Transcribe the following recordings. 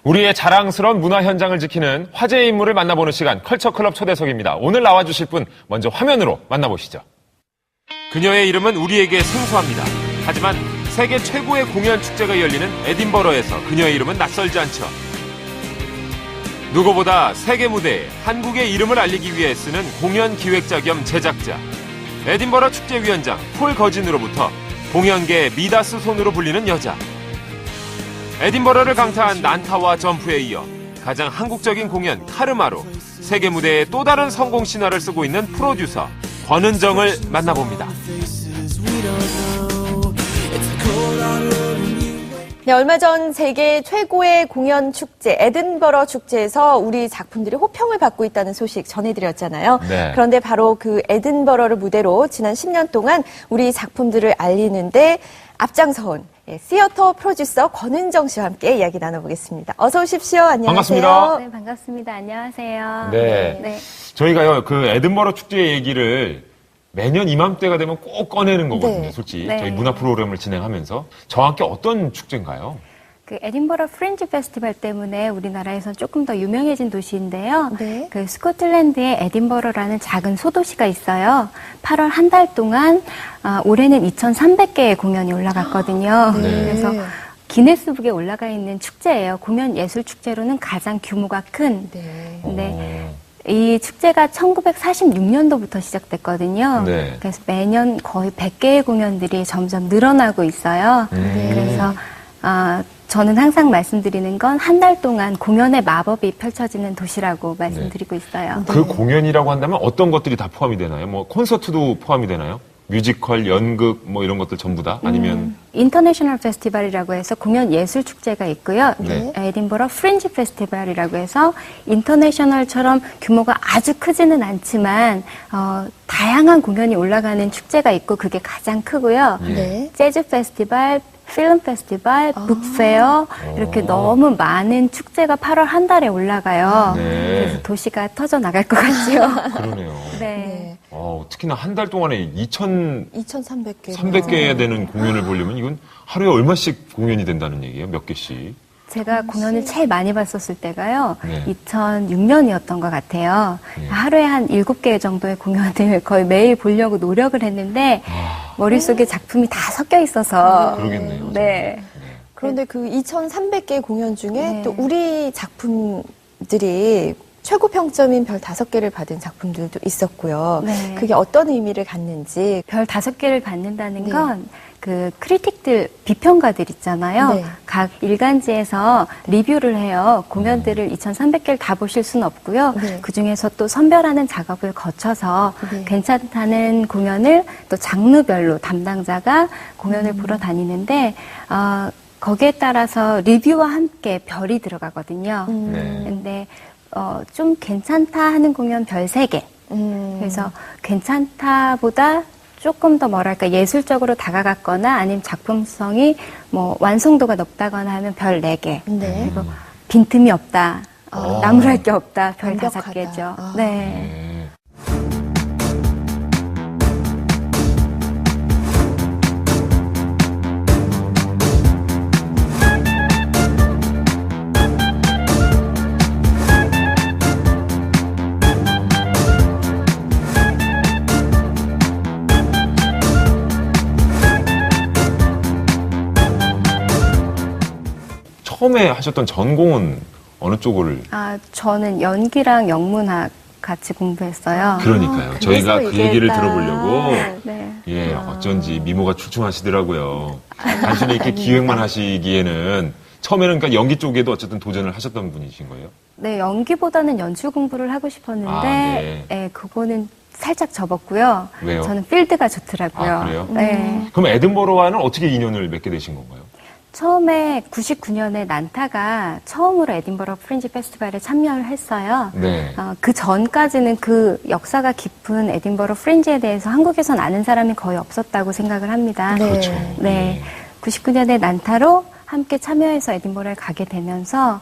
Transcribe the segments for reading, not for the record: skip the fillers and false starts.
우리의 자랑스러운 문화 현장을 지키는 화제의 인물을 만나보는 시간, 컬처클럽 초대석입니다. 오늘 나와주실 분 먼저 화면으로 만나보시죠. 그녀의 이름은 우리에게 생소합니다. 하지만 세계 최고의 공연 축제가 열리는 에딘버러에서 그녀의 이름은 낯설지 않죠. 누구보다 세계 무대에 한국의 이름을 알리기 위해 쓰는 공연 기획자 겸 제작자. 에딘버러 축제위원장 폴 거진으로부터 공연계의 미다스 손으로 불리는 여자. 에딘버러를 강타한 난타와 점프에 이어 가장 한국적인 공연 카르마로 세계 무대에 또 다른 성공 신화를 쓰고 있는 프로듀서 권은정을 만나봅니다. 네, 얼마 전 세계 최고의 공연 축제 에딘버러 축제에서 우리 작품들이 호평을 받고 있다는 소식 전해드렸잖아요. 네. 그런데 바로 그 에딘버러를 무대로 지난 10년 동안 우리 작품들을 알리는데 앞장서온 시어터 프로듀서 권은정 씨와 함께 이야기 나눠보겠습니다. 어서 오십시오. 안녕하세요. 반갑습니다. 네, 반갑습니다. 안녕하세요. 네. 저희가요, 그 에딘버러 축제 얘기를 매년 이맘때가 되면 꼭 꺼내는 거거든요, 네. 솔직히. 네. 저희 문화 프로그램을 진행하면서. 정확히 어떤 축제인가요? 그 에딘버러 프린지 페스티벌 때문에 우리나라에선 조금 더 유명해진 도시인데요. 네. 그 스코틀랜드의 에딘버러라는 작은 소도시가 있어요. 8월 한 달 동안 올해는 2,300개의 공연이 올라갔거든요. 네. 그래서 기네스북에 올라가 있는 축제예요. 공연 예술 축제로는 가장 규모가 큰. 네. 근데 이 축제가 1946년도부터 시작됐거든요. 네. 그래서 매년 거의 100개의 공연들이 점점 늘어나고 있어요. 그래서 저는 항상 말씀드리는 건 한 달 동안 공연의 마법이 펼쳐지는 도시라고 말씀드리고 있어요. 그 공연이라고 한다면 어떤 것들이 다 포함이 되나요? 뭐 콘서트도 포함이 되나요? 뮤지컬, 연극 뭐 이런 것들 전부 다? 아니면 인터내셔널 페스티벌이라고 해서 공연 예술 축제가 있고요. 네. 에딘버러 프린지 페스티벌이라고 해서 인터내셔널처럼 규모가 아주 크지는 않지만 다양한 공연이 올라가는 축제가 있고 그게 가장 크고요. 네. 재즈 페스티벌, 필름 페스티벌, 북페어 이렇게 너무 많은 축제가 8월 한 달에 올라가요. 네. 그래서 도시가 터져 나갈 것 같죠. 그러네요. 네. 특히나 한 달 동안에 2,300개. 2,300개 되는 공연을 보려면 이건 하루에 얼마씩 공연이 된다는 얘기예요? 몇 개씩? 제가 공연을 제일 많이 봤었을 때가요. 네. 2006년이었던 것 같아요. 네. 하루에 한 7개 정도의 공연을 거의 매일 보려고 노력을 했는데 머릿속에 작품이 다 섞여 있어서 그러겠네요. 네. 그런데 그 2,300개 공연 중에 네. 또 우리 작품들이 최고 평점인 별 5개를 받은 작품들도 있었고요. 네. 그게 어떤 의미를 갖는지. 별 5개를 받는다는 네. 건 그 크리틱들, 비평가들 있잖아요. 네. 각 일간지에서 리뷰를 해요. 공연들을 2,300개를 다 보실 수는 없고요. 네. 그중에서 또 선별하는 작업을 거쳐서 네. 괜찮다는 공연을 또 장르별로 담당자가 공연을 보러 다니는데 거기에 따라서 리뷰와 함께 별이 들어가거든요. 네. 근데 좀 괜찮다 하는 공연 별 3개. 그래서 괜찮다보다 조금 더 뭐랄까 예술적으로 다가갔거나 아니면 작품성이 뭐 완성도가 높다거나 하면 별 4개. 네. 그리고 빈틈이 없다. 나무랄 게 없다. 별 완벽하다. 5개죠. 아. 네. 네. 처음에 하셨던 전공은 어느 쪽을? 저는 연기랑 영문학 같이 공부했어요. 그러니까요. 저희가 그 이게 얘기를 딱- 들어보려고 네. 예, 어쩐지 미모가 출중하시더라고요. 단순히 이렇게 기획만 하시기에는 처음에는 그러니까 연기 쪽에도 어쨌든 도전을 하셨던 분이신 거예요? 네, 연기보다는 연출 공부를 하고 싶었는데, 네. 그거는 살짝 접었고요. 왜요? 저는 필드가 좋더라고요. 아, 그래요? 네. 그럼 에든버러와는 어떻게 인연을 맺게 되신 건가요? 처음에 99년에 난타가 처음으로 에딘버러 프린지 페스티벌에 참여를 했어요. 네. 그 전까지는 그 역사가 깊은 에딘버러 프린지에 대해서 한국에선 아는 사람이 거의 없었다고 생각을 합니다. 네. 그렇죠. 네. 99년에 난타로 함께 참여해서 에딘버러에 가게 되면서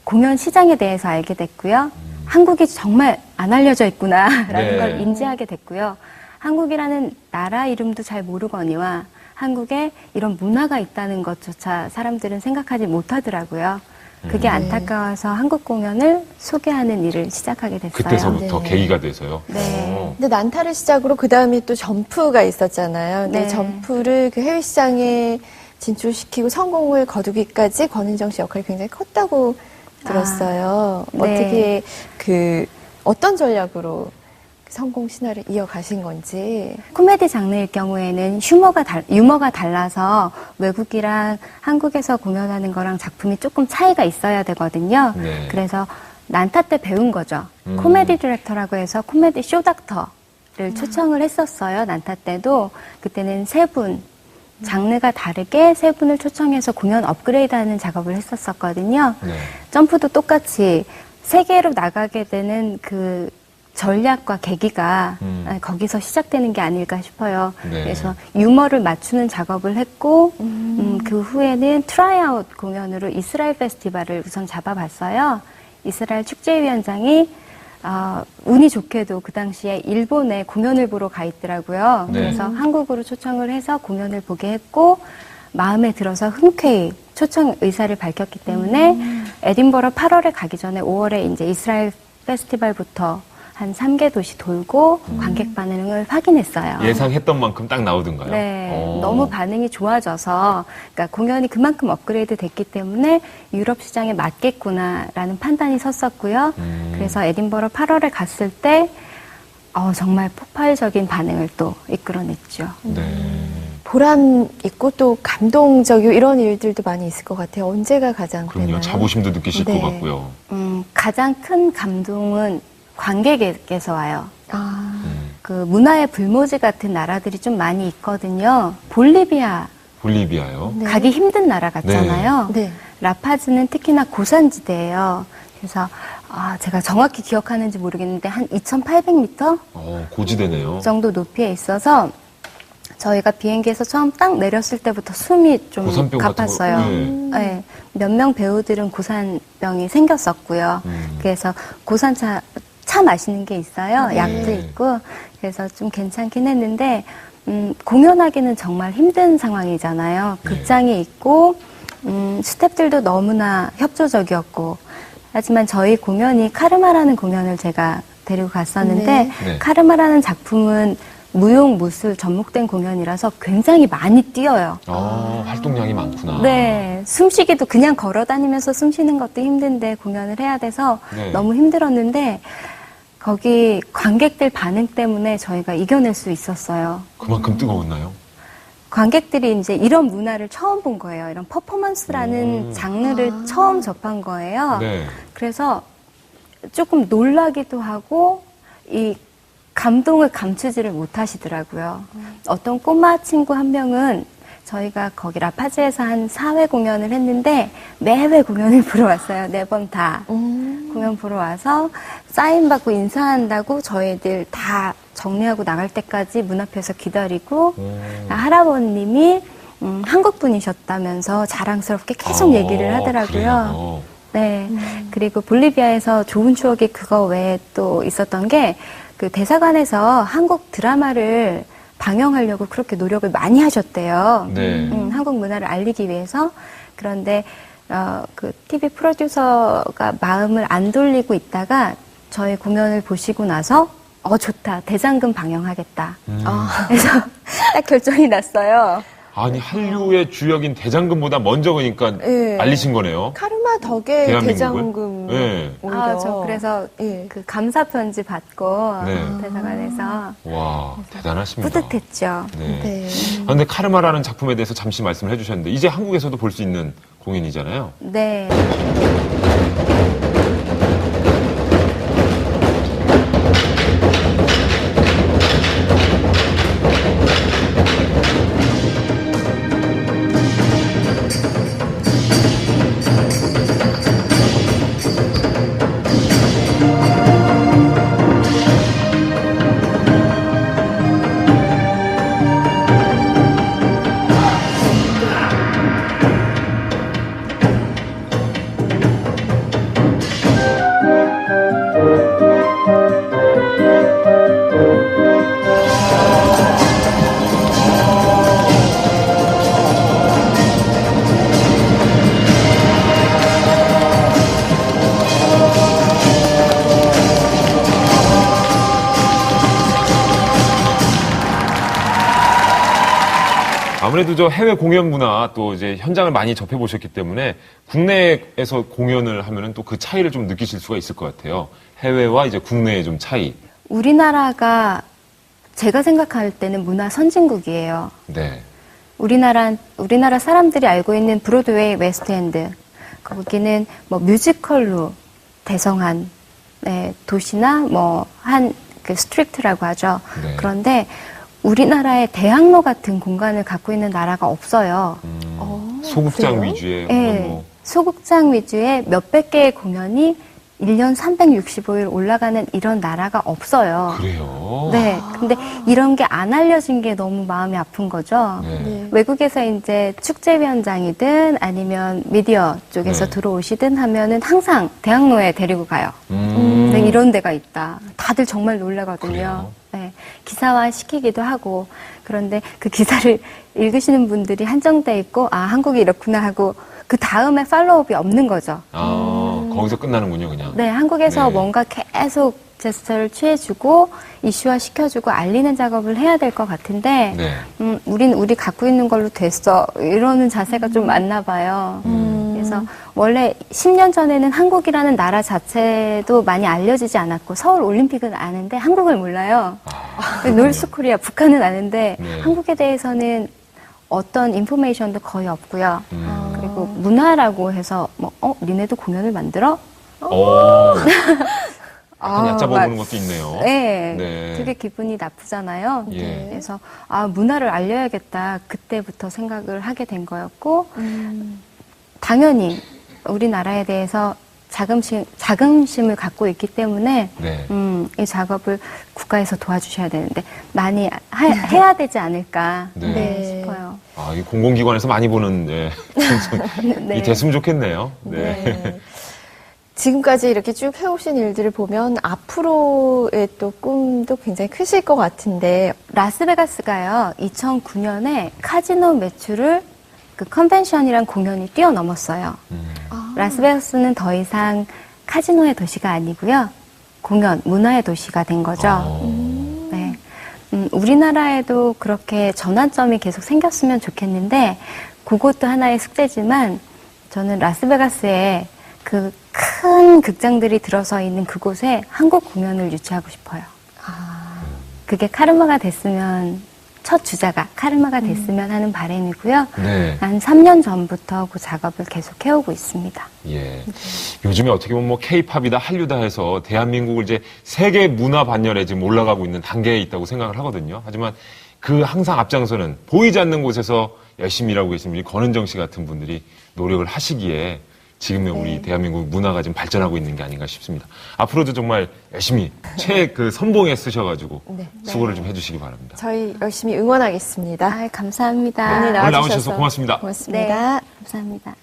공연 시장에 대해서 알게 됐고요. 한국이 정말 안 알려져 있구나라는 네. 걸 인지하게 됐고요. 한국이라는 나라 이름도 잘 모르거니와 한국에 이런 문화가 있다는 것조차 사람들은 생각하지 못하더라고요. 그게 안타까워서 한국 공연을 소개하는 일을 시작하게 됐어요. 그때서부터 네. 계기가 돼서요. 네. 근데 난타를 시작으로 그 다음에 또 점프가 있었잖아요. 근데 네. 점프를 그 해외 시장에 진출시키고 성공을 거두기까지 권은정 씨 역할이 굉장히 컸다고 들었어요. 네. 어떻게 어떤 전략으로 성공 신화를 이어가신 건지. 코미디 장르일 경우에는 유머가 달라서 외국이랑 한국에서 공연하는 거랑 작품이 조금 차이가 있어야 되거든요. 네. 그래서 난타 때 배운 거죠. 코미디 디렉터라고 해서 코미디 쇼 닥터를 초청을 했었어요. 난타 때도. 그때는 세 분, 장르가 다르게 세 분을 초청해서 공연 업그레이드하는 작업을 했었거든요. 네. 점프도 똑같이 세계로 나가게 되는 그 전략과 계기가 거기서 시작되는 게 아닐까 싶어요. 네. 그래서 유머를 맞추는 작업을 했고 그 후에는 트라이아웃 공연으로 이스라엘 페스티벌을 우선 잡아봤어요. 이스라엘 축제위원장이 운이 좋게도 그 당시에 일본에 공연을 보러 가 있더라고요. 네. 그래서 한국으로 초청을 해서 공연을 보게 했고 마음에 들어서 흔쾌히 초청 의사를 밝혔기 때문에 에딘버러 8월에 가기 전에 5월에 이제 이스라엘 페스티벌부터 한 3개 도시 돌고 관객 반응을 확인했어요. 예상했던 만큼 딱 나오던가요? 네, 너무 반응이 좋아져서 그러니까 공연이 그만큼 업그레이드 됐기 때문에 유럽 시장에 맞겠구나라는 판단이 섰었고요. 그래서 에딘버러 8월에 갔을 때 정말 폭발적인 반응을 또 이끌어냈죠. 네. 보람 있고 또 감동적이고 이런 일들도 많이 있을 것 같아요. 언제가 가장 그럼요. 되나요? 자부심도 느끼실 네. 것 같고요. 가장 큰 감동은 관객에게서 와요. 아, 그 문화의 불모지 같은 나라들이 좀 많이 있거든요. 볼리비아 볼리비아요. 네. 가기 힘든 나라 같잖아요. 네. 라파즈는 특히나 고산지대예요. 그래서 제가 정확히 기억하는지 모르겠는데 한 2,800m 고지대네요. 정도 높이에 있어서 저희가 비행기에서 처음 딱 내렸을 때부터 숨이 좀 고산병 같은 거. 가팠어요. 네. 네. 몇 명 배우들은 고산병이 생겼었고요. 그래서 고산차 차 마시는 게 있어요. 네. 약도 있고. 그래서 좀 괜찮긴 했는데 공연하기는 정말 힘든 상황이잖아요. 네. 극장이 있고 스태프들도 너무나 협조적이었고. 하지만 저희 공연이 카르마라는 공연을 제가 데리고 갔었는데 네. 카르마라는 작품은 무용무술 접목된 공연이라서 굉장히 많이 뛰어요. 활동량이 많구나. 네, 숨쉬기도 그냥 걸어 다니면서 숨 쉬는 것도 힘든데 공연을 해야 돼서 네. 너무 힘들었는데 거기 관객들 반응 때문에 저희가 이겨낼 수 있었어요. 그만큼 뜨거웠나요? 관객들이 이제 이런 문화를 처음 본 거예요. 이런 퍼포먼스라는 장르를 처음 접한 거예요. 네. 그래서 조금 놀라기도 하고 이 감동을 감추지를 못하시더라고요. 어떤 꼬마 친구 한 명은 저희가 거기 라파즈에서 한 4회 공연을 했는데 매회 공연을 보러 왔어요. 4번 다. 공연 보러 와서 사인 받고 인사한다고 저희들 다 정리하고 나갈 때까지 문 앞에서 기다리고 할아버님이 한국 분이셨다면서 자랑스럽게 계속 얘기를 하더라고요. 그래요? 네. 그리고 볼리비아에서 좋은 추억이 그거 외에 또 있었던 게 그 대사관에서 한국 드라마를 방영하려고 그렇게 노력을 많이 하셨대요. 네. 한국 문화를 알리기 위해서. 그런데 그 TV 프로듀서가 마음을 안 돌리고 있다가 저희 공연을 보시고 나서 좋다. 대장금 방영하겠다. 그래서 딱 결정이 났어요. 아니 한류의 주역인 대장금보다 먼저 그러니까 네. 알리신 거네요. 카르마 덕에 대한민국을? 대장금 네. 오히려. 저 그래서 예. 그 감사 편지 받고 네. 대사관에서 와 대단하십니다. 뿌듯했죠. 네. 네. 그런데 카르마라는 작품에 대해서 잠시 말씀을 해주셨는데 이제 한국에서도 볼 수 있는 공연이잖아요. 네. 아무래도 저 해외 공연 문화 또 이제 현장을 많이 접해 보셨기 때문에 국내에서 공연을 하면은 또 그 차이를 좀 느끼실 수가 있을 것 같아요. 해외와 이제 국내의 좀 차이. 우리나라가 제가 생각할 때는 문화 선진국이에요. 네. 우리나라 사람들이 알고 있는 브로드웨이, 웨스트엔드, 거기는 뭐 뮤지컬로 대성한 도시나 뭐 한 그 스트리트라고 하죠. 네. 그런데 우리나라의 대학로 같은 공간을 갖고 있는 나라가 없어요. 소극장 그래요? 위주의 네, 뭐 소극장 위주의 몇백 개의 공연이 1년 365일 올라가는 이런 나라가 없어요. 그래요. 네. 근데 이런 게 안 알려진 게 너무 마음이 아픈 거죠. 네. 네. 외국에서 이제 축제위원장이든 아니면 미디어 쪽에서 네. 들어오시든 하면은 항상 대학로에 데리고 가요. 네, 이런 데가 있다. 다들 정말 놀라거든요. 그래요? 네. 기사화 시키기도 하고. 그런데 그 기사를 읽으시는 분들이 한정돼 있고, 아, 한국이 이렇구나 하고, 그 다음에 팔로우업이 없는 거죠. 거기서 끝나는군요, 그냥. 네, 한국에서 네. 뭔가 계속 제스처를 취해주고 이슈화 시켜주고 알리는 작업을 해야 될 것 같은데, 네. 우리 갖고 있는 걸로 됐어 이러는 자세가 좀 많나 봐요. 그래서 원래 10년 전에는 한국이라는 나라 자체도 많이 알려지지 않았고 서울 올림픽은 아는데 한국을 몰라요. 놀스코리아 북한은 아는데 네. 한국에 대해서는 어떤 인포메이션도 거의 없고요. 음. 그리고 문화라고 해서 니네도 공연을 만들어? 약간 얕잡아보는 것도 있네요. 네, 네. 되게 기분이 나쁘잖아요. 예. 그래서 문화를 알려야겠다 그때부터 생각을 하게 된 거였고 당연히 우리나라에 대해서 자긍심을 갖고 있기 때문에 네. 이 작업을 국가에서 도와주셔야 되는데 많이 해야 되지 않을까 네. 싶어요. 이 공공기관에서 많이 보는 네. 이 됐으면 좋겠네요. 네. 네. 지금까지 이렇게 쭉 해오신 일들을 보면 앞으로의 또 꿈도 굉장히 크실 것 같은데 라스베가스가요 2009년에 카지노 매출을 그 컨벤션이란 공연이 뛰어넘었어요. 라스베가스는 더 이상 카지노의 도시가 아니고요. 공연, 문화의 도시가 된 거죠. 네. 우리나라에도 그렇게 전환점이 계속 생겼으면 좋겠는데 그것도 하나의 숙제지만 저는 라스베가스에 그 큰 극장들이 들어서 있는 그곳에 한국 공연을 유치하고 싶어요. 그게 카르마가 됐으면 첫 주자가 카르마가 됐으면 하는 바람이고요. 네. 한 3년 전부터 그 작업을 계속 해오고 있습니다. 예. 요즘에 어떻게 보면 뭐 K-팝이다 한류다 해서 대한민국을 이제 세계 문화 반열에 지금 올라가고 있는 단계에 있다고 생각을 하거든요. 하지만 그 항상 앞장서는 보이지 않는 곳에서 열심히 일하고 계신 우리 권은정 씨 같은 분들이 노력을 하시기에 지금의 우리 대한민국 문화가 지금 발전하고 있는 게 아닌가 싶습니다. 앞으로도 정말 열심히 그 선봉에 쓰셔가지고 수고를 좀 해주시기 바랍니다. 저희 열심히 응원하겠습니다. 감사합니다. 오늘 오늘 나오셔서 나와주셔서 고맙습니다. 고맙습니다. 네, 감사합니다.